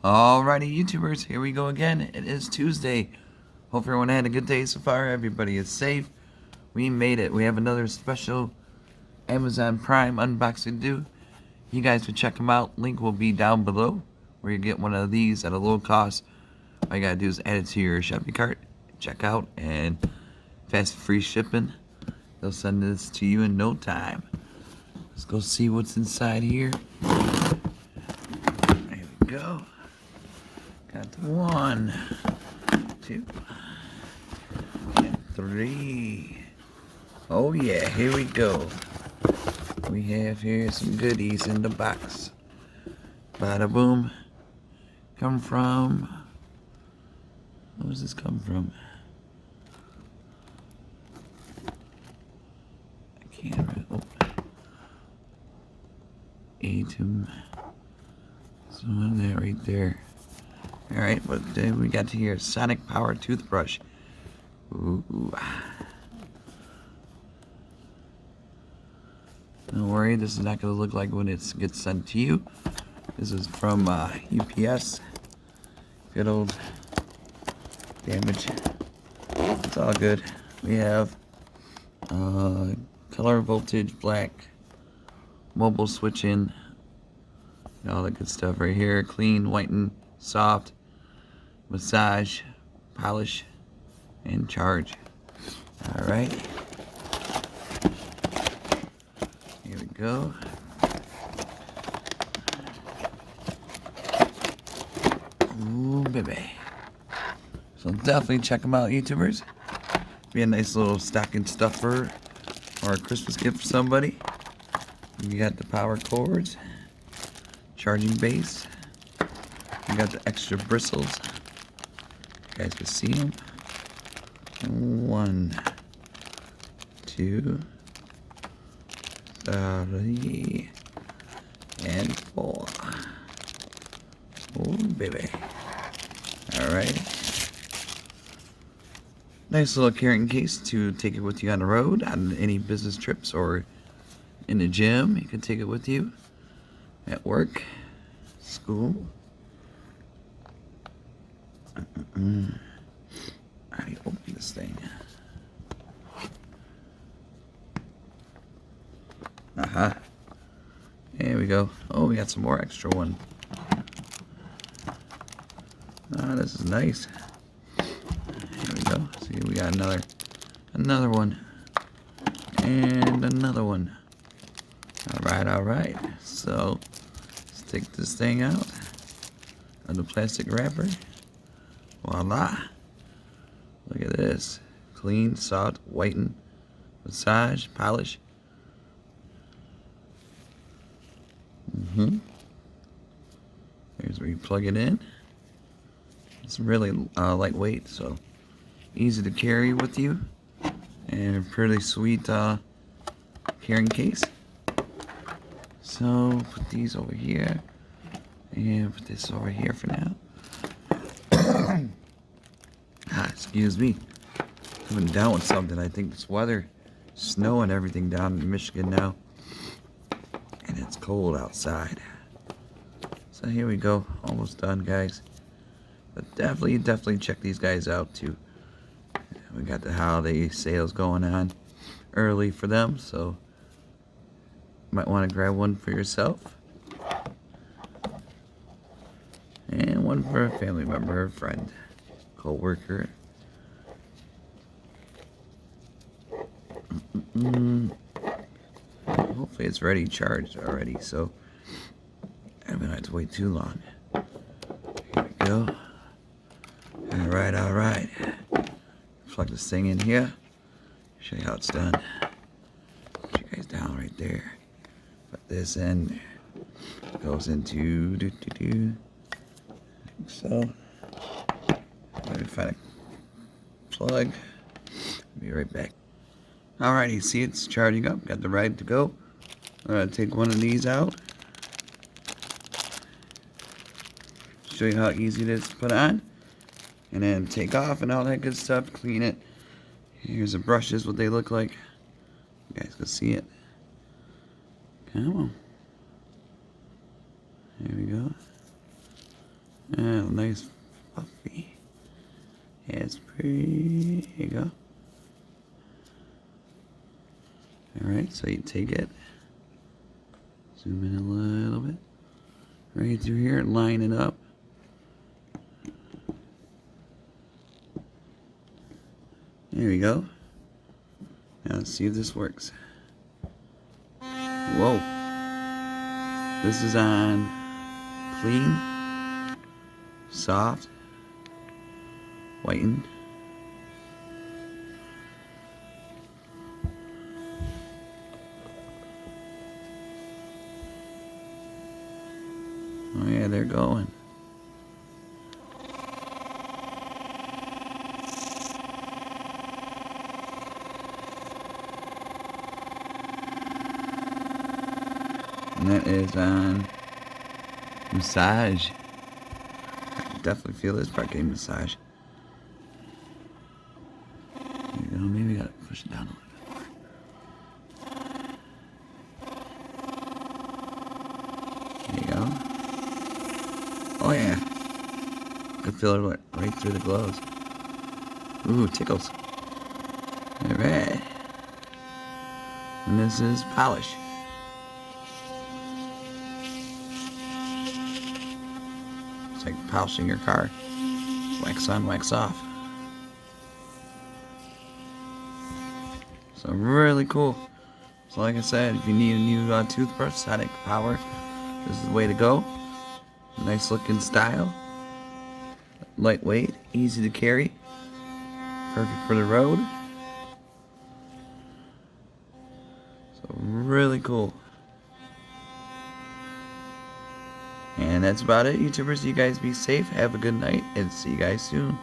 Alrighty, YouTubers, here we go again. It is Tuesday. Hope everyone had a good day so far. Everybody is safe. We made it. We have another special Amazon Prime unboxing to do. You guys can check them out. Link will be down below where you get one of these at a low cost. All you gotta do is add it to your shopping cart, check out, and fast free shipping. They'll send this to you in no time. Let's go see what's inside here. There we go. Got 1, 2, and 3. Oh yeah, here we go. We have here some goodies in the box. Bada boom. Come from... Where does this come from? I can't really open it. ATOM. So in there, right there. Alright, what we got here? Sonic Power Toothbrush. Ooh. Don't worry, this is not going to look like when it gets sent to you. This is from UPS. Good old damage. It's all good. We have color voltage black, mobile switch in, all that good stuff right here. Clean, whiten, soft, massage, polish, and charge. Alright. Here we go. Ooh, baby. So definitely check them out, YouTubers. Be a nice little stocking stuffer or a Christmas gift for somebody. You got the power cords, charging base. You got the extra bristles. You guys can see them. 1, 2, 3, and 4. Oh, baby. Alright. Nice little carrying case to take it with you on the road, on any business trips, or in the gym. You can take it with you at work, school. How do you open this thing? There we go. Oh, we got some more extra one. This is nice. Here we go. See, we got another one, and another one. All right. So let's take this thing out of the plastic wrapper. Voila! Look at this. Clean, soft, whiten, massage, polish. Here's where you plug it in. It's really lightweight, so easy to carry with you, and a pretty sweet carrying case. So put these over here, and put this over here for now. Excuse me. Coming down with something. I think this weather, snow and everything down in Michigan now, and it's cold outside. So here we go. Almost done, guys. But definitely check these guys out too. We got the holiday sales going on early for them, so might want to grab one for yourself, and one for a family member, friend, co-worker. Hopefully it's ready charged already, so I don't have to wait too long. Here we go. Alright. Plug this thing in here. Show you how it's done. Put you guys down right there. Put this in. Goes into like so. Let me find a plug. Be right back. Alrighty, see it's charging up. Got the ready to go. I'm gonna take one of these out. Show you how easy it is to put on. And then take off and all that good stuff. Clean it. Here's the brushes, what they look like. You guys can see it. Come on. Here we go. Oh, nice fluffy. Yeah, it's pretty. Here you go. Alright, so you take it, zoom in a little bit, right through here and line it up. There we go. Now let's see if this works. Whoa. This is on clean, soft, whiten. Oh yeah, they're going. And that is on massage. I can definitely feel this part getting massage. There you go, maybe I gotta push it down a little bit more. There you go. Oh yeah. I can feel it right through the gloves. Ooh, tickles. Alright. And this is polish. It's like polishing your car. Wax on, wax off. So really cool. So like I said, if you need a new toothbrush, Sonic Power, this is the way to go. Nice looking style. Lightweight, easy to carry. Perfect for the road. So really cool. And that's about it, YouTubers. You guys be safe. Have a good night, and see you guys soon.